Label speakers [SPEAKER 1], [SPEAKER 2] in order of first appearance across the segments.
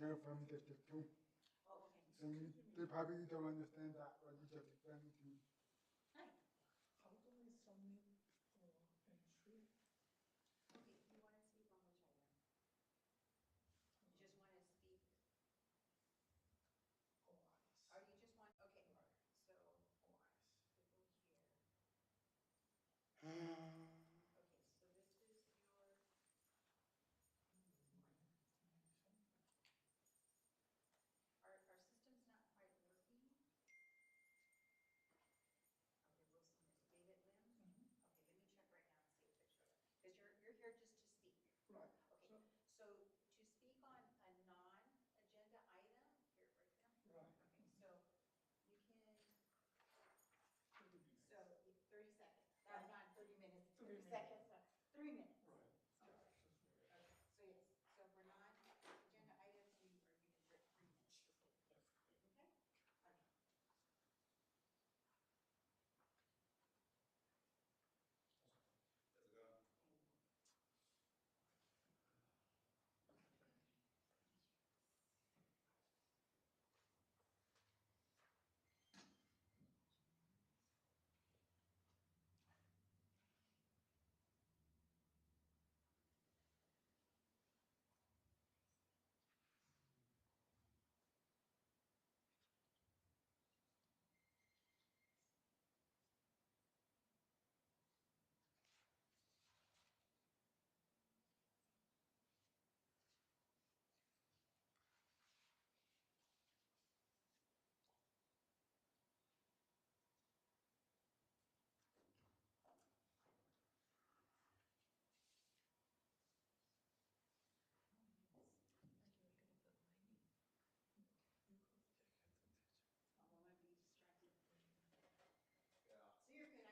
[SPEAKER 1] here from District 2.
[SPEAKER 2] Oh, okay.
[SPEAKER 1] So they probably don't understand that what you just explained to me.
[SPEAKER 2] Hi.
[SPEAKER 3] How do I submit entry?
[SPEAKER 2] Okay, you want to speak on which item? You just want to speak,
[SPEAKER 3] OIs.
[SPEAKER 2] or you just want, okay.
[SPEAKER 3] Right.
[SPEAKER 2] So,
[SPEAKER 3] OIs.
[SPEAKER 2] to go here.
[SPEAKER 1] Ah,
[SPEAKER 2] Okay, so this is your,
[SPEAKER 3] My information.
[SPEAKER 2] our system's not quite working. Okay, we'll submit. David Lim? Okay, let me check right now and see if it shows up. Because you're here just to speak.
[SPEAKER 3] Right.
[SPEAKER 2] Okay, so to speak on a non-agenda item, here, right there.
[SPEAKER 3] Right.
[SPEAKER 2] Okay, so you can,
[SPEAKER 3] 30 minutes.
[SPEAKER 2] so 30 seconds, not 30 minutes, 30
[SPEAKER 3] minutes.
[SPEAKER 2] seconds, 3 minutes.
[SPEAKER 3] Right.
[SPEAKER 2] So,
[SPEAKER 3] Yeah, that's very
[SPEAKER 2] okay, so yes, so for non-agenda items, you are given 3 minutes to speak.
[SPEAKER 3] That's great.
[SPEAKER 2] Okay? Okay.
[SPEAKER 4] Let's go.
[SPEAKER 2] Oh, I might be distracted.
[SPEAKER 4] Yeah.
[SPEAKER 2] So you're good.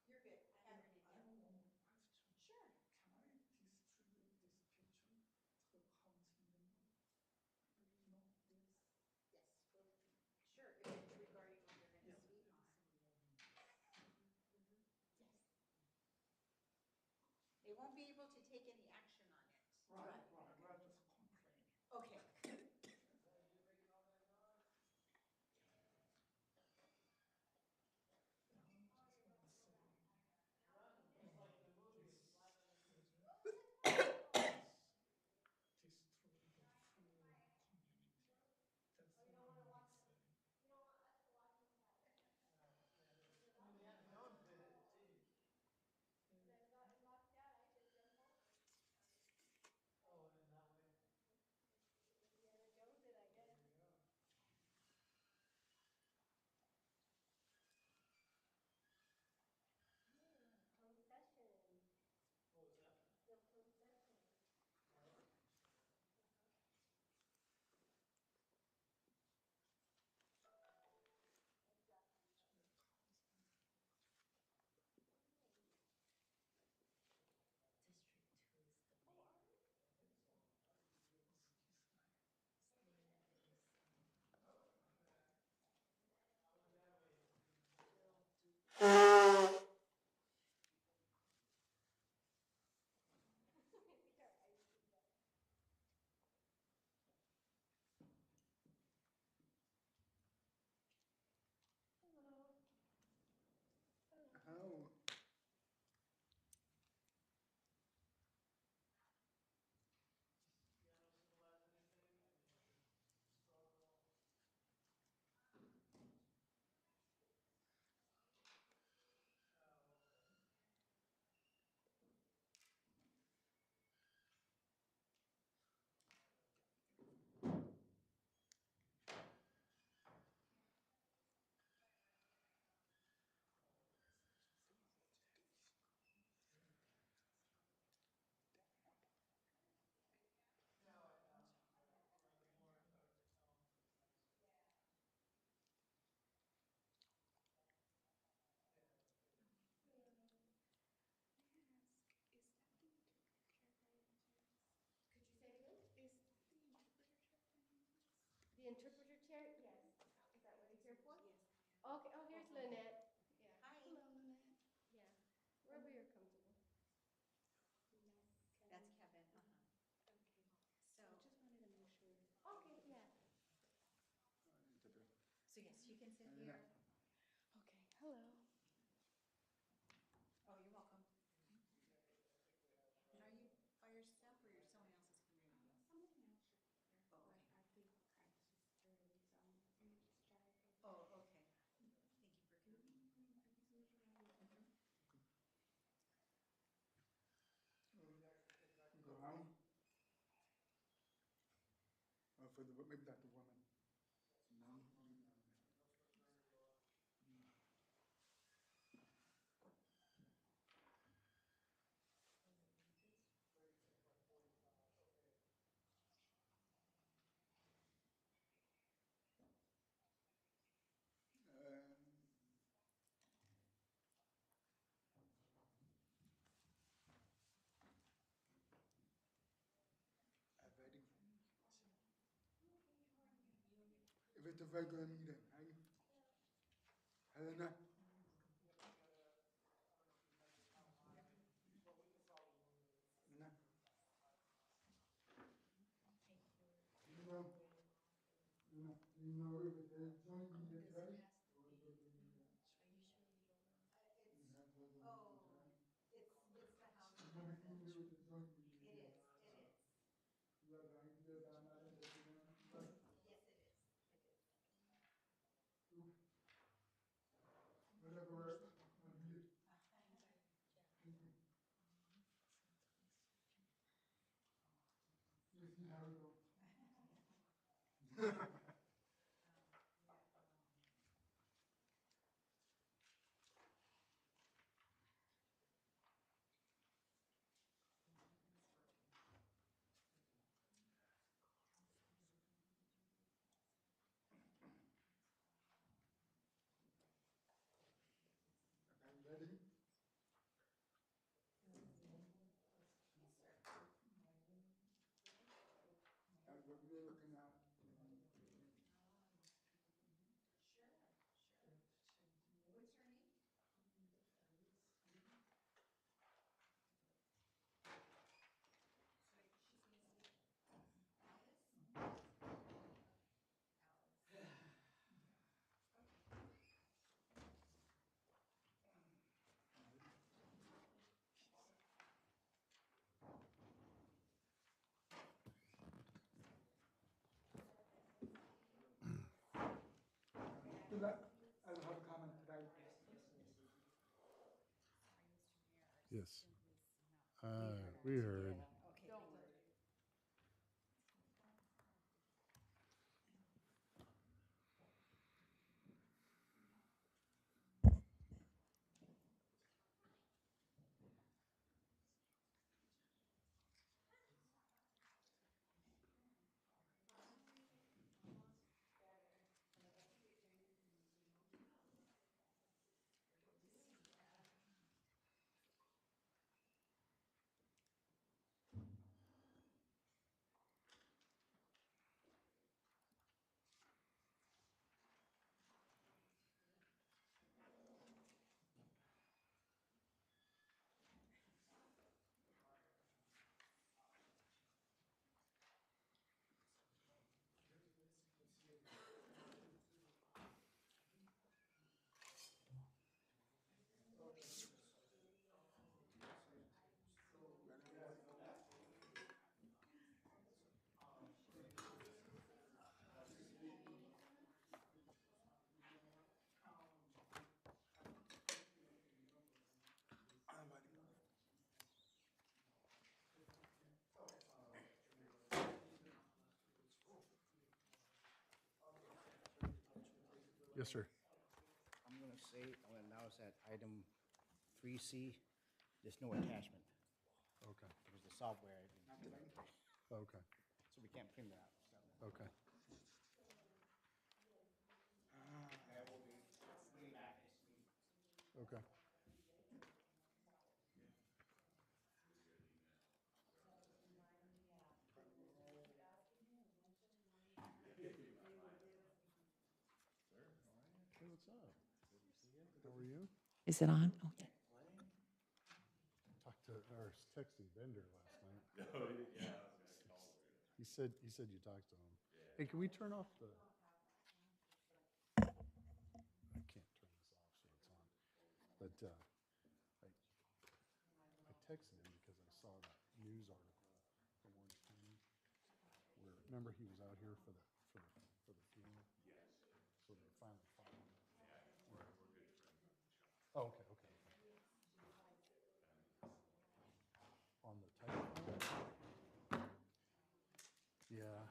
[SPEAKER 2] You're good. I have everything.
[SPEAKER 3] I have one more question.
[SPEAKER 2] Sure.
[SPEAKER 3] Can I distribute this picture to the council member? You know this?
[SPEAKER 2] Yes. Sure. If it's regarding what you're going to speak on. Yes. They won't be able to take any action on it.
[SPEAKER 3] Right. Right. Just complain.
[SPEAKER 2] Okay.
[SPEAKER 3] Yeah, I just want to say this project destroy the full community. That's what I'm saying.
[SPEAKER 5] Closed session.
[SPEAKER 3] What was that?
[SPEAKER 5] The closed session.
[SPEAKER 6] District 2 is the mayor.
[SPEAKER 5] Hello. Hello.
[SPEAKER 1] how?
[SPEAKER 5] Could you say it again?
[SPEAKER 6] Is that the interpreter chair by any chance?
[SPEAKER 5] The interpreter chair? Yes. Is that what you're here for?
[SPEAKER 6] Yes,
[SPEAKER 5] Okay. Oh, here's Lynette. Yeah.
[SPEAKER 2] Hi.
[SPEAKER 6] Hello, Lynette.
[SPEAKER 5] Yeah. Wherever you're comfortable.
[SPEAKER 2] That's Kevin. Uh-huh.
[SPEAKER 6] Okay.
[SPEAKER 2] So
[SPEAKER 6] I just wanted to make sure.
[SPEAKER 2] can sit
[SPEAKER 1] Yeah.
[SPEAKER 2] here.
[SPEAKER 6] Okay, hello.
[SPEAKER 2] Oh, you're welcome. And are you by yourself or you're someone else is coming in?
[SPEAKER 5] Someone else is here,
[SPEAKER 2] Oh,
[SPEAKER 5] but
[SPEAKER 2] okay.
[SPEAKER 5] I think it's just early, so I'm gonna just try it.
[SPEAKER 2] Oh, okay. Thank you for coming.
[SPEAKER 1] Go home. For the, maybe that's the woman. No, maybe not. Ready? If it's a regular meeting, hey? Helena? No. You know, you know if it's a joint meeting, right? Or a regular meeting.
[SPEAKER 6] Are you sure you don't want?
[SPEAKER 1] You have regular meeting
[SPEAKER 2] Oh,
[SPEAKER 1] time.
[SPEAKER 2] it's the housing.
[SPEAKER 1] You want to come here with a joint meeting?
[SPEAKER 2] It is, it is.
[SPEAKER 1] You have an idea about that, and that you want to invite?
[SPEAKER 2] Yes, it is. It is.
[SPEAKER 1] Whatever works. I'm here. Thank you. We'll see how it goes. Okay, ready? And what we're looking at.
[SPEAKER 2] Sure, sure. What's your name? So she's gonna see Alice? Alice.
[SPEAKER 1] Good luck. I don't have a comment today.
[SPEAKER 2] Sorry, Mr. Mayor, our
[SPEAKER 7] Yes.
[SPEAKER 2] system is not.
[SPEAKER 7] We heard.
[SPEAKER 2] Okay, thank you.
[SPEAKER 7] Yes, sir.
[SPEAKER 8] I'm gonna announce that item 3C, there's no attachment,
[SPEAKER 7] Okay.
[SPEAKER 8] because the software,
[SPEAKER 7] Okay.
[SPEAKER 8] so we can't print that out.
[SPEAKER 7] Okay. Okay. Hey, what's up? How are you?
[SPEAKER 6] Is it on? Okay.
[SPEAKER 7] Talked to or texted vendor last night. Oh, yeah. He said you talked to him. Hey, can we turn off the? I texted him because I saw that news article from Orange County where, remember he was out here for the funeral? Yes. So they finally found him. We're good friends. Oh, okay. On the title. Yeah.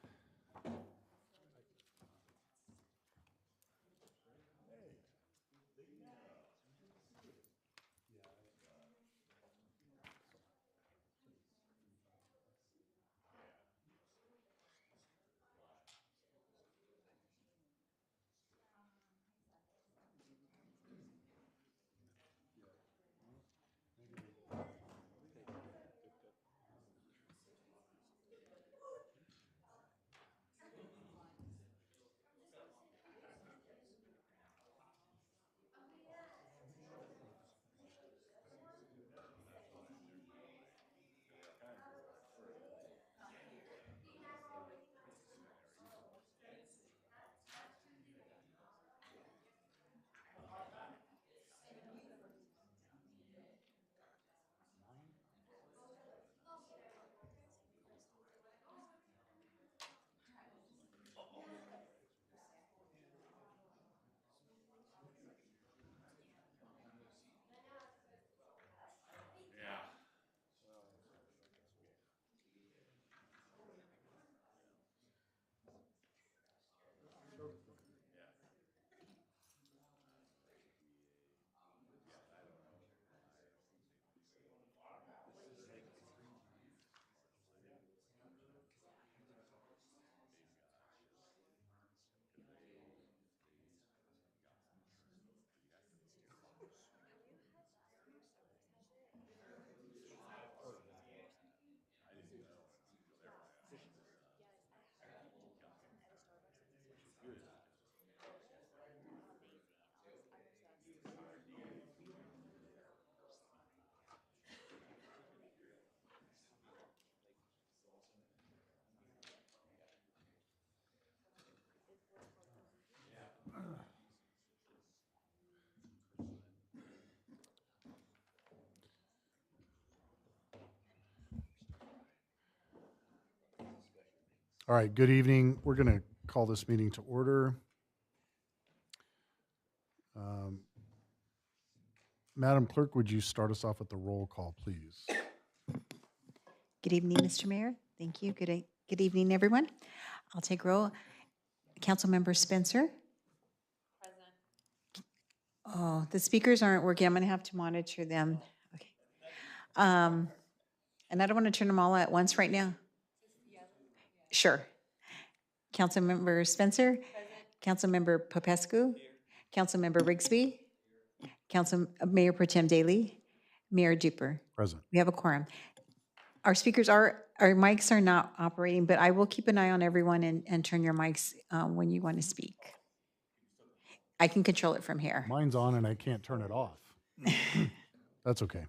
[SPEAKER 7] All right, good evening. We're going to call this meeting to order. Madam Clerk, would you start us off with the roll call, please?
[SPEAKER 2] Good evening, Mr. Mayor. Thank you. Good evening, everyone. I'll take roll. Councilmember Spencer. Present. Oh, the speakers aren't working. I'm going to have to monitor them. Okay. And I don't want to turn them all at once right now. Sure. Councilmember Spencer. Present. Councilmember Popescu. Councilmember Rigsby. Mayor Pro Tem Daly. Mayor Duper.
[SPEAKER 7] Present.
[SPEAKER 2] We have a quorum. Our mics are not operating, but I will keep an eye on everyone and turn your mics when you want to speak. I can control it from here.
[SPEAKER 7] Mine's on and I can't turn it off. That's okay.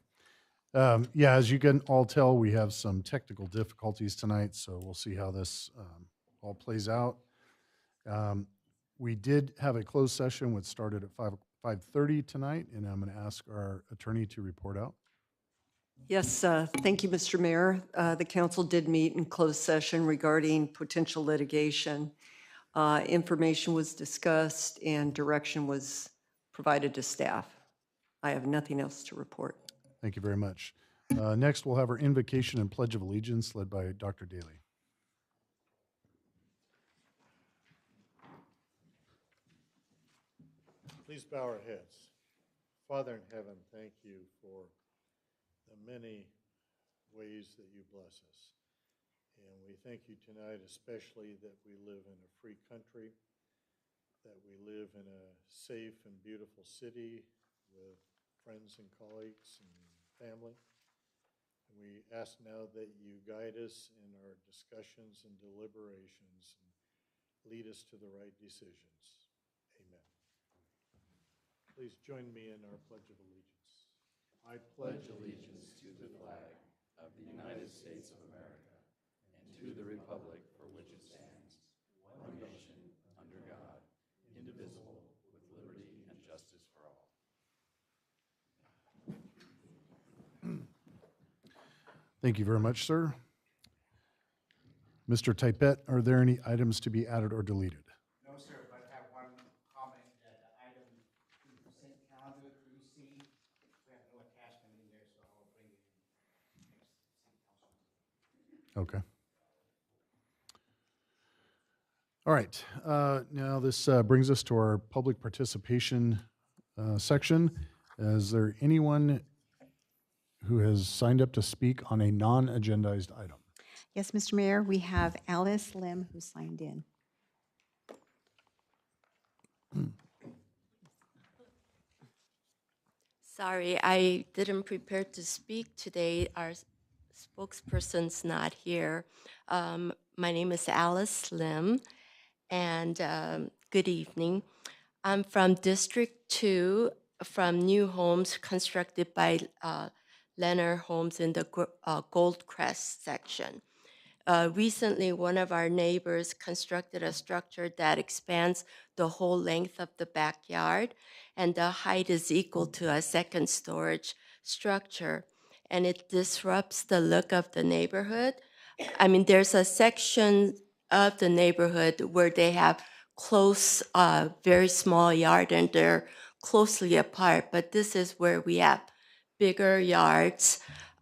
[SPEAKER 7] Yeah, as you can all tell, we have some technical difficulties tonight, so we'll see how this all plays out. We did have a closed session which started at 5:30 tonight, and I'm going to ask our attorney to report out.
[SPEAKER 9] Yes, thank you, Mr. Mayor. The council did meet in closed session regarding potential litigation. Information was discussed and direction was provided to staff. I have nothing else to report.
[SPEAKER 7] Thank you very much. Next, we'll have our invocation and pledge of allegiance led by Dr. Daly.
[SPEAKER 10] Please bow our heads. Father in heaven, thank you for the many ways that you bless us. And we thank you tonight especially that we live in a free country, that we live in a safe and beautiful city with friends and colleagues and family. And we ask now that you guide us in our discussions and deliberations and lead us to the right decisions. Amen. Please join me in our Pledge of Allegiance. I
[SPEAKER 11] pledge allegiance to the flag of the United States of America and to the republic for which it stands, one nation, under God, indivisible, with liberty and justice for all.
[SPEAKER 7] Thank you very much, sir. Mr. Typet, are there any items to be added or deleted?
[SPEAKER 8] No, sir, but I have one comment that the item consent calendar 3C, we have no attachment in there, so I'll bring it in next city council meeting.
[SPEAKER 7] Okay. All right. Now this brings us to our public participation section. Is there anyone who has signed up to speak on a non-agendized item?
[SPEAKER 2] Yes, Mr. Mayor, we have Alice Lim who signed in.
[SPEAKER 12] Sorry, I didn't prepare to speak today. Our spokesperson's not here. My name is Alice Lim, and good evening. I'm from District 2, from new homes constructed by Leonard Homes in the Goldcrest section. Recently, one of our neighbors constructed a structure that expands the whole length of the backyard, and the height is equal to a second storage structure, and it disrupts the look of the neighborhood. I mean, there's a section of the neighborhood where they have close, very small yard, and they're closely apart, but this is where we have bigger yards.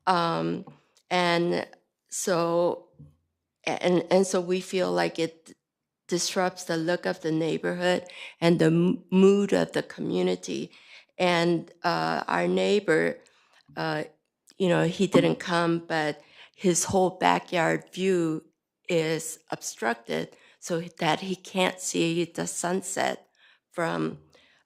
[SPEAKER 12] And so we feel like it disrupts the look of the neighborhood and the mood of the community. And our neighbor, he didn't come, but his whole backyard view is obstructed so that he can't see the sunset from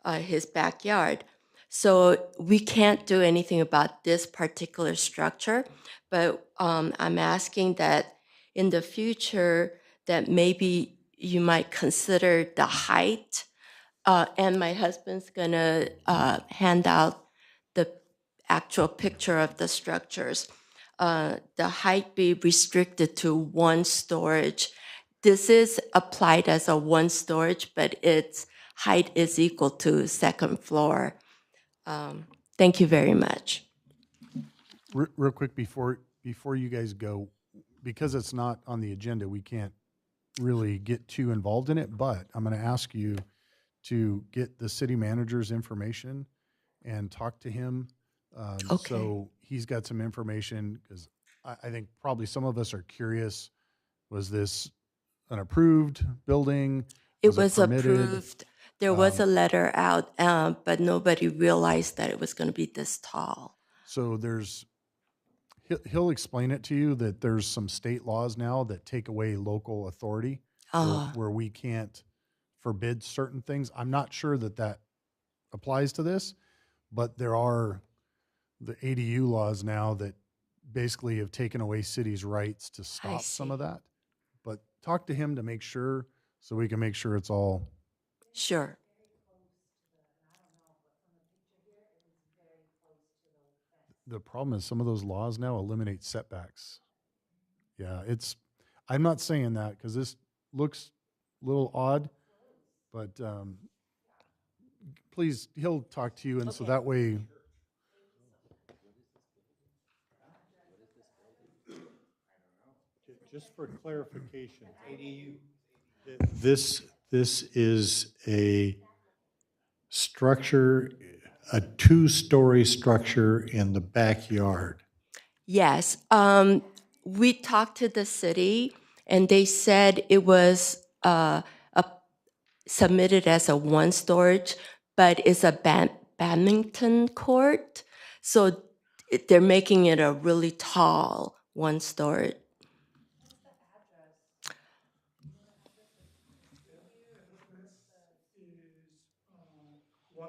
[SPEAKER 12] his backyard. So we can't do anything about this particular structure, but I'm asking that in the future that maybe you might consider the height. And my husband's gonna hand out the actual picture of the structures. The height be restricted to one storage. This is applied as a one storage, but its height is equal to second floor. Thank you very much.
[SPEAKER 7] Real quick before you guys go, because it's not on the agenda, we can't really get too involved in it, but I'm going to ask you to get the city manager's information and talk to him.
[SPEAKER 12] Okay.
[SPEAKER 7] So he's got some information, because I think probably some of us are curious, was this an approved building?
[SPEAKER 12] It was
[SPEAKER 7] permitted?
[SPEAKER 12] approved. There was a letter out, but nobody realized that it was going to be this tall.
[SPEAKER 7] So he'll explain it to you that there's some state laws now that take away local authority where we can't forbid certain things. I'm not sure that applies to this, but there are the ADU laws now that basically have taken away cities' rights to stop some of that. But talk to him to make sure, so we can make sure it's all.
[SPEAKER 12] Sure.
[SPEAKER 7] The problem is some of those laws now eliminate setbacks. Yeah, I'm not saying that because this looks a little odd, but please, he'll talk to you, and so that way.
[SPEAKER 10] Just for clarification, ADU. This is a structure, a two-story structure in the backyard.
[SPEAKER 12] Yes. We talked to the city, and they said it was submitted as a one storage, but it's a badminton court. So they're making it a really tall one storage.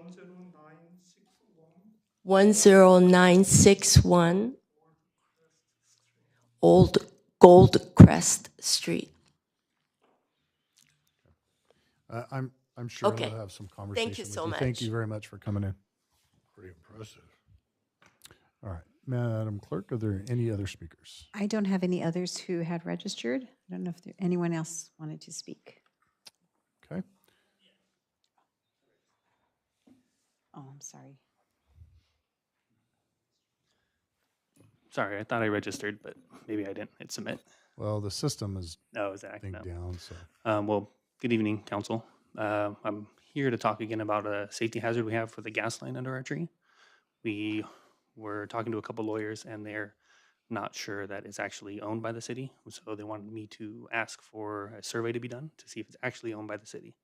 [SPEAKER 3] Is 10961
[SPEAKER 12] 10961 Old Goldcrest Street.
[SPEAKER 7] I'm sure
[SPEAKER 12] Okay.
[SPEAKER 7] we'll have some conversation.
[SPEAKER 12] Thank you
[SPEAKER 7] with
[SPEAKER 12] so much.
[SPEAKER 7] Thank you very much for coming in.
[SPEAKER 10] Pretty impressive.
[SPEAKER 7] All right, Madam Clerk, are there any other speakers?
[SPEAKER 2] I don't have any others who had registered. I don't know if anyone else wanted to speak.
[SPEAKER 7] Okay.
[SPEAKER 2] Oh, I'm sorry.
[SPEAKER 13] sorry, I thought I registered, but maybe I didn't hit submit.
[SPEAKER 7] Well, the system is,
[SPEAKER 13] Oh, is that acting
[SPEAKER 7] think,
[SPEAKER 13] up?
[SPEAKER 7] down, so.
[SPEAKER 13] Well, good evening, council. I'm here to talk again about a safety hazard we have for the gas line under our tree. We were talking to a couple lawyers, and they're not sure that it's actually owned by the city. So they wanted me to ask for a survey to be done to see if it's actually owned by the city.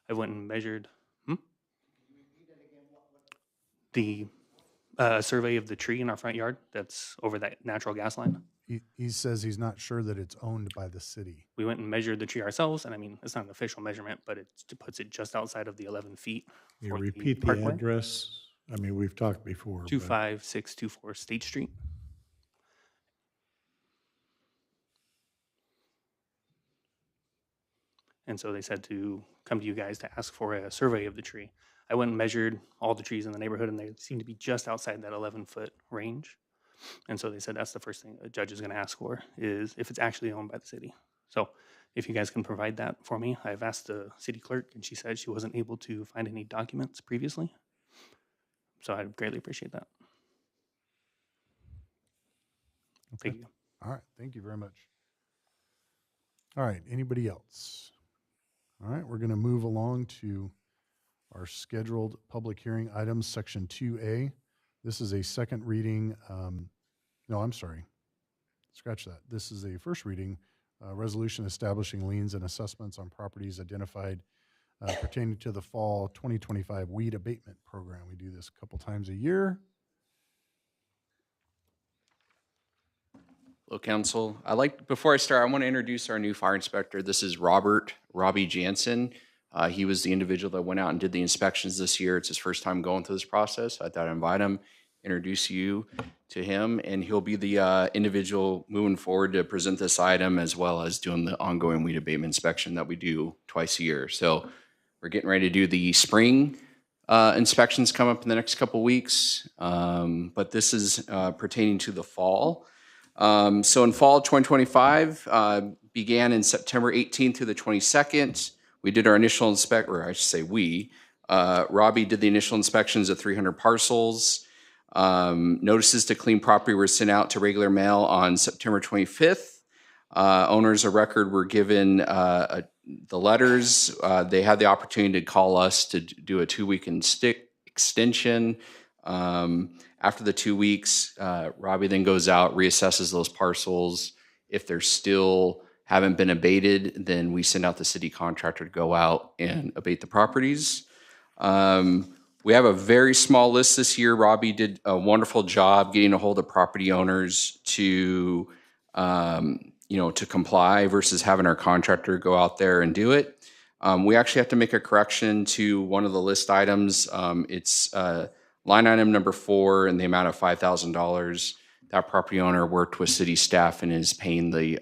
[SPEAKER 13] I went and measured the survey of the tree in our front yard that's over that natural gas line.
[SPEAKER 7] He says he's not sure that it's owned by the city.
[SPEAKER 13] We went and measured the tree ourselves, and I mean, it's not an official measurement, but it puts it just outside of the 11 feet.
[SPEAKER 10] You
[SPEAKER 13] for
[SPEAKER 10] repeat the
[SPEAKER 13] parkway.
[SPEAKER 10] address? I mean, we've talked before. but-
[SPEAKER 13] 25624 State Street. And so they said to come to you guys to ask for a survey of the tree. I went and measured all the trees in the neighborhood, and they seem to be just outside that 11-foot range. And so they said that's the first thing a judge is going to ask for, is if it's actually owned by the city. So if you guys can provide that for me. I've asked the city clerk, and she said she wasn't able to find any documents previously. So I'd greatly appreciate that. Thank you.
[SPEAKER 7] All right, thank you very much. All right, anybody else? All right, we're going to move along to our scheduled public hearing items, section 2A. This is a second reading. No, I'm sorry. Scratch that. This is a first reading resolution establishing liens and assessments on properties identified pertaining to the fall 2025 weed abatement program. We do this a couple times a year.
[SPEAKER 11] Hello, council. Before I start, I want to introduce our new fire inspector. This is Robbie Jansen. He was the individual that went out and did the inspections this year. It's his first time going through this process. I thought I'd invite him, introduce you to him, and he'll be the individual moving forward to present this item as well as doing the ongoing weed abatement inspection that we do twice a year. So we're getting ready to do the spring inspections come up in the next couple weeks, but this is pertaining to the fall. So in fall 2025, began in September 18th through the 22nd. We did our initial or I should say Robbie did the initial inspections of 300 parcels. Notices to clean property were sent out to regular mail on September 25th. Owners of record were given the letters. They had the opportunity to call us to do a 2-week extension. After the 2 weeks, Robbie then goes out, reassesses those parcels. If they're still haven't been abated, then we send out the city contractor to go out and abate the properties. We have a very small list this year. Robbie did a wonderful job getting a hold of property owners to, to comply versus having our contractor go out there and do it. We actually have to make a correction to one of the list items. It's line item number 4 in the amount of $5,000. That property owner worked with city staff and is paying the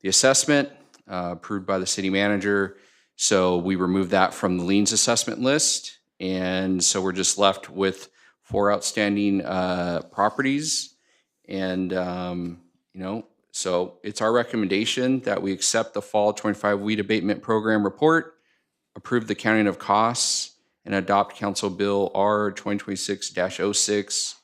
[SPEAKER 11] assessment approved by the city manager. So we removed that from the liens assessment list. And so we're just left with 4 outstanding properties. And, so it's our recommendation that we accept the fall 25 weed abatement program report, approve the counting of costs, and adopt Council Bill R 2026-06,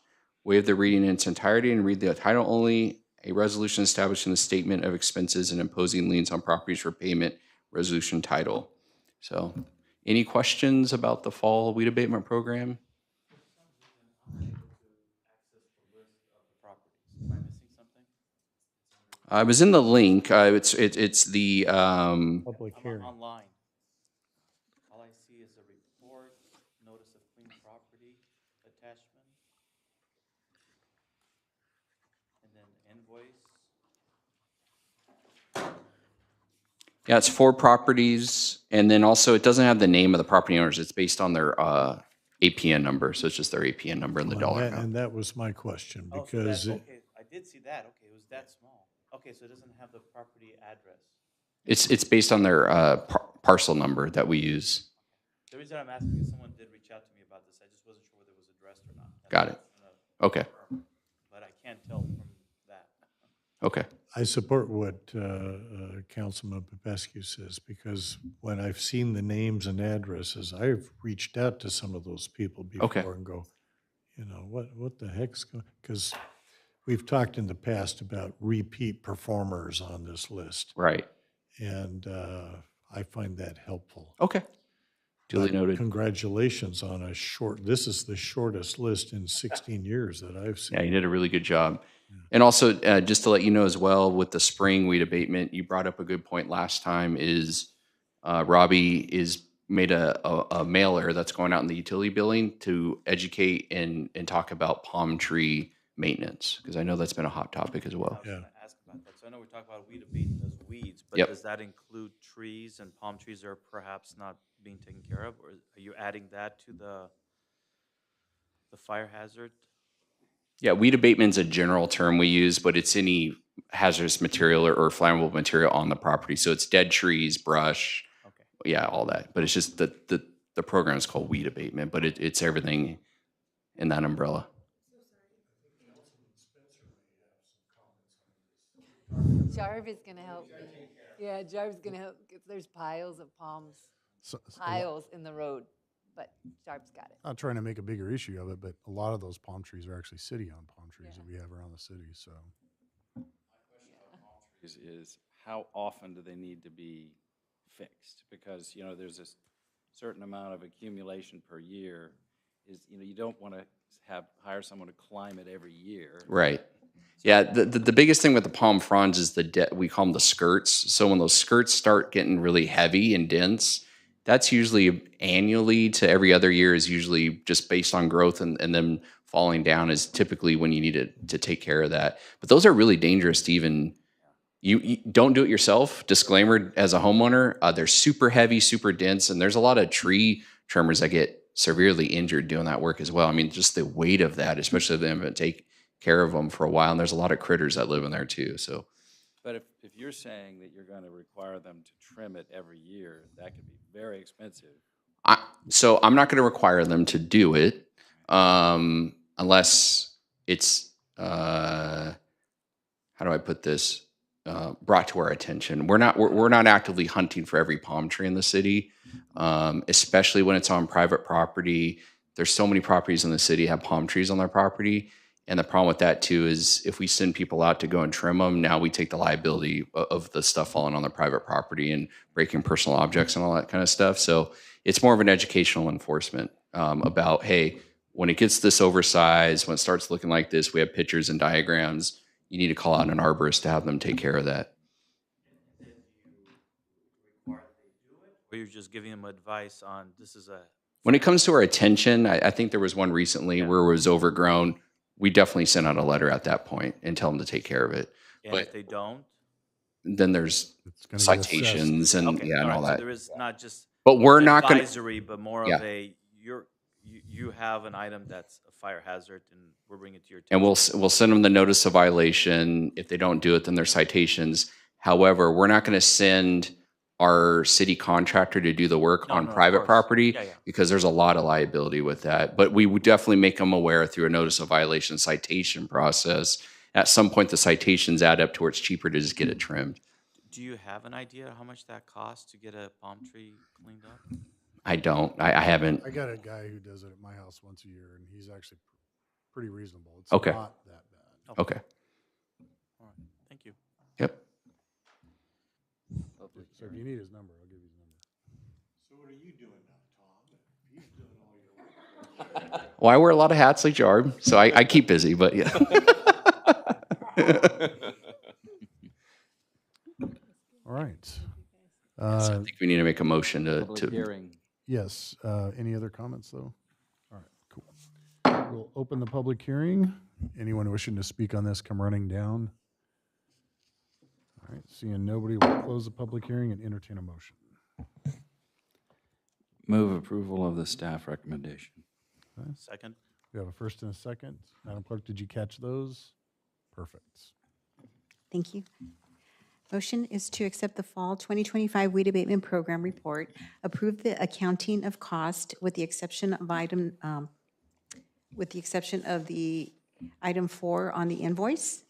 [SPEAKER 11] waive the reading in its entirety and read the title only, a resolution establishing the statement of expenses and imposing liens on properties for payment, resolution title. So any questions about the fall weed abatement program? I was in the link. It's the
[SPEAKER 10] Public hearing.
[SPEAKER 11] online. All I see is a report, notice of clean property, attachment, and then invoice. Yeah, it's 4 properties, and then also it doesn't have the name of the property owners. It's based on their APN number, so it's just their APN number and the dollar amount.
[SPEAKER 10] And that was my question,
[SPEAKER 11] Oh,
[SPEAKER 10] because
[SPEAKER 11] so okay, I did see that. Okay, it was that small. Okay, so it doesn't have the property address. It's based on their parcel number that we use.
[SPEAKER 14] The reason I'm asking is someone did reach out to me about this. I just wasn't sure whether it was addressed or not.
[SPEAKER 11] Got it. Okay.
[SPEAKER 14] But I can't tell from that.
[SPEAKER 11] Okay.
[SPEAKER 10] I support what Councilman Popescu says, because when I've seen the names and addresses, I've reached out to some of those people before
[SPEAKER 11] Okay.
[SPEAKER 10] and go, what the heck's going, because we've talked in the past about repeat performers on this list.
[SPEAKER 11] Right.
[SPEAKER 10] And I find that helpful.
[SPEAKER 11] Okay. Duly
[SPEAKER 10] But
[SPEAKER 11] noted.
[SPEAKER 10] congratulations on this is the shortest list in 16 years that I've seen.
[SPEAKER 11] Yeah, you did a really good job. And also, just to let you know as well, with the spring weed abatement, you brought up a good point last time, is Robbie is made a mailer that's going out in the utility billing to educate and talk about palm tree maintenance, because I know that's been a hot topic as well.
[SPEAKER 14] I was going to ask about that. So I know we talk about weed abatement as weeds, but
[SPEAKER 11] Yep.
[SPEAKER 14] does that include trees and palm trees that are perhaps not being taken care of? Or are you adding that to the fire hazard?
[SPEAKER 11] Yeah, weed abatement's a general term we use, but it's any hazardous material or flammable material on the property. So it's dead trees, brush,
[SPEAKER 14] Okay.
[SPEAKER 11] yeah, all that. But it's just the program is called weed abatement, but it's everything in that umbrella.
[SPEAKER 15] Jarvis is gonna help me. Yeah, Jarvis is gonna help, 'cause there's piles of palms,
[SPEAKER 7] So,
[SPEAKER 15] piles in the road, but Jarvis got it.
[SPEAKER 7] not trying to make a bigger issue of it, but a lot of those palm trees are actually city-owned palm trees that we have around the city, so.
[SPEAKER 16] Is how often do they need to be fixed? Because, you know, there's this certain amount of accumulation per year. You don't want to hire someone to climb it every year.
[SPEAKER 11] Right. Yeah, the biggest thing with the palm fronds is we call them the skirts. So when those skirts start getting really heavy and dense, that's usually annually to every other year is usually just based on growth, and them falling down is typically when you need to take care of that. But those are really dangerous to even, you don't do it yourself. Disclaimer, as a homeowner, they're super heavy, super dense, and there's a lot of tree trimmers that get severely injured doing that work as well. I mean, just the weight of that, especially if they haven't taken care of them for a while, and there's a lot of critters that live in there too. So,
[SPEAKER 16] but if you're saying that you're going to require them to trim it every year, that could be very expensive.
[SPEAKER 11] so I'm not going to require them to do it unless it's how do I put this? Brought to our attention. We're not actively hunting for every palm tree in the city, especially when it's on private property. There's so many properties in the city have palm trees on their property. And the problem with that too is if we send people out to go and trim them, now we take the liability of the stuff falling on their private property and breaking personal objects and all that kind of stuff. So it's more of an educational enforcement about, hey, when it gets this oversized, when it starts looking like this, we have pictures and diagrams. You need to call out an arborist to have them take care of that.
[SPEAKER 14] Or you're just giving them advice on this is a.
[SPEAKER 11] When it comes to our attention, I think there was one recently where it was overgrown. We definitely sent out a letter at that point and tell them to take care of it.
[SPEAKER 14] And
[SPEAKER 11] but
[SPEAKER 14] if they don't,
[SPEAKER 11] then there's citations and
[SPEAKER 14] okay,
[SPEAKER 11] and all
[SPEAKER 14] right,
[SPEAKER 11] that.
[SPEAKER 14] So there is not just.
[SPEAKER 11] But we're not going to
[SPEAKER 14] advisory, but more of a you have an item that's a fire hazard, and we're bringing it to your attention.
[SPEAKER 11] And we'll send them the notice of violation. If they don't do it, then there's citations. However, we're not going to send our city contractor to do the work on private property because there's a lot of liability with that. But we would definitely make them aware through a notice of violation citation process. At some point, the citations add up to where it's cheaper to just get it trimmed.
[SPEAKER 14] Do you have an idea how much that costs to get a palm tree cleaned up?
[SPEAKER 11] I don't. I haven't.
[SPEAKER 7] I got a guy who does it at my house once a year, and he's actually pretty reasonable. It's
[SPEAKER 11] Okay.
[SPEAKER 7] not that bad.
[SPEAKER 11] Okay.
[SPEAKER 14] All right. Thank you.
[SPEAKER 11] Yep.
[SPEAKER 7] So if you need his number, I'll give you his number.
[SPEAKER 10] So what are you doing now, Tom? He's doing all your work.
[SPEAKER 11] Well, I wear a lot of hats like Jarb, so I keep busy, but yeah.
[SPEAKER 7] All right.
[SPEAKER 11] So I think we need to make a motion
[SPEAKER 16] Public hearing.
[SPEAKER 7] Yes. Any other comments, though? All right, cool. We'll open the public hearing. Anyone wishing to speak on this, come running down. All right, seeing nobody, we'll close the public hearing and entertain a motion.
[SPEAKER 16] Move approval of the staff recommendation.
[SPEAKER 7] Okay.
[SPEAKER 14] Second.
[SPEAKER 7] We have a first and a second. Madam Clerk, did you catch those? Perfect.
[SPEAKER 2] Thank you. Motion is to accept the Fall 2025 Weed Abatement Program Report, approve the accounting of cost with the exception of item 4 on the invoice,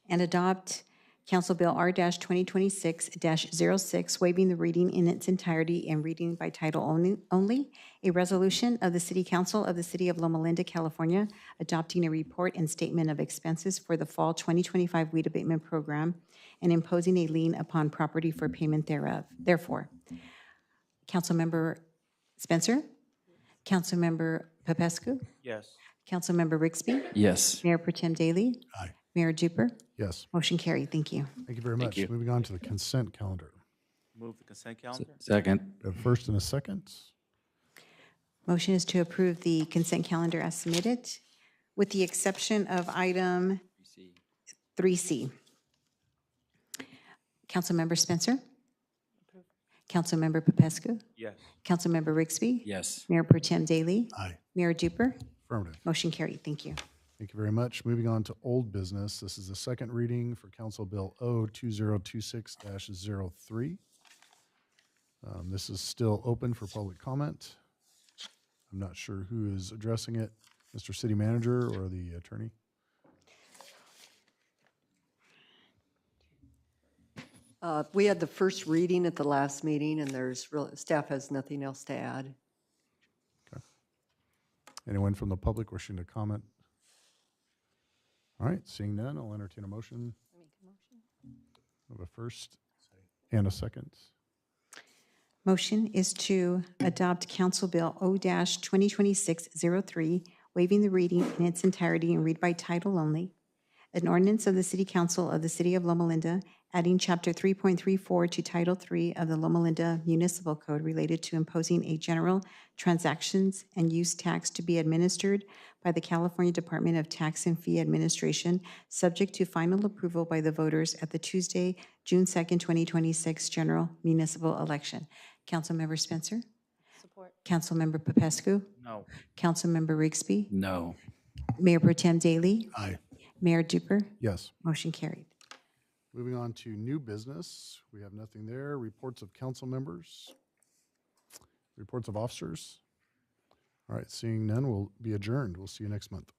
[SPEAKER 2] and adopt Council Bill R-2026-06, waiving the reading in its entirety and reading by title only, a resolution of the City Council of the City of Loma Linda, California, adopting a report and statement of expenses for the Fall 2025 Weed Abatement Program and imposing a lien upon property for payment thereof. Therefore, Councilmember Spencer, Councilmember Popescu,
[SPEAKER 14] Yes.
[SPEAKER 2] Councilmember Rixby,
[SPEAKER 16] Yes.
[SPEAKER 2] Mayor Pro Tem Daly,
[SPEAKER 7] Aye.
[SPEAKER 2] Mayor Duper.
[SPEAKER 7] Yes.
[SPEAKER 2] Motion carried. Thank you.
[SPEAKER 7] Thank you very much.
[SPEAKER 11] you.
[SPEAKER 7] Moving on to the consent calendar.
[SPEAKER 14] Move the consent calendar?
[SPEAKER 16] Second.
[SPEAKER 7] We have a first and a second.
[SPEAKER 2] Motion is to approve the consent calendar as submitted, with the exception of item 3C. Councilmember Spencer? Councilmember Popescu?
[SPEAKER 14] Yes.
[SPEAKER 2] Councilmember Rixby?
[SPEAKER 16] Yes.
[SPEAKER 2] Mayor Pro Tem Daly?
[SPEAKER 7] Aye.
[SPEAKER 2] Mayor Duper?
[SPEAKER 7] Affirmative.
[SPEAKER 2] Motion carried. Thank you.
[SPEAKER 7] Thank you very much. Moving on to old business. This is the second reading for Council Bill O-2026-03. This is still open for public comment. I'm not sure who is addressing it, Mr. City Manager or the attorney.
[SPEAKER 9] We had the first reading at the last meeting, and staff has nothing else to add.
[SPEAKER 7] Anyone from the public wishing to comment? All right, seeing none, I'll entertain a motion. We have a first and a second.
[SPEAKER 2] Motion is to adopt Council Bill O-2026-03, waiving the reading in its entirety and read by title only. An ordinance of the City Council of the City of Loma Linda, adding Chapter 3.34 to Title 3 of the Loma Linda Municipal Code related to imposing a general transactions and use tax to be administered by the California Department of Tax and Fee Administration, subject to final approval by the voters at the Tuesday, June 2nd, 2026 general municipal election. Councilmember Spencer?
[SPEAKER 6] Support.
[SPEAKER 2] Councilmember Popescu?
[SPEAKER 14] No.
[SPEAKER 2] Councilmember Rixby?
[SPEAKER 16] No.
[SPEAKER 2] Mayor Pro Tem Daly?
[SPEAKER 7] Aye.
[SPEAKER 2] Mayor Duper?
[SPEAKER 7] Yes.
[SPEAKER 2] Motion carried.
[SPEAKER 7] Moving on to new business. We have nothing there. Reports of council members. Reports of officers. All right, seeing none, we'll be adjourned. We'll see you next month.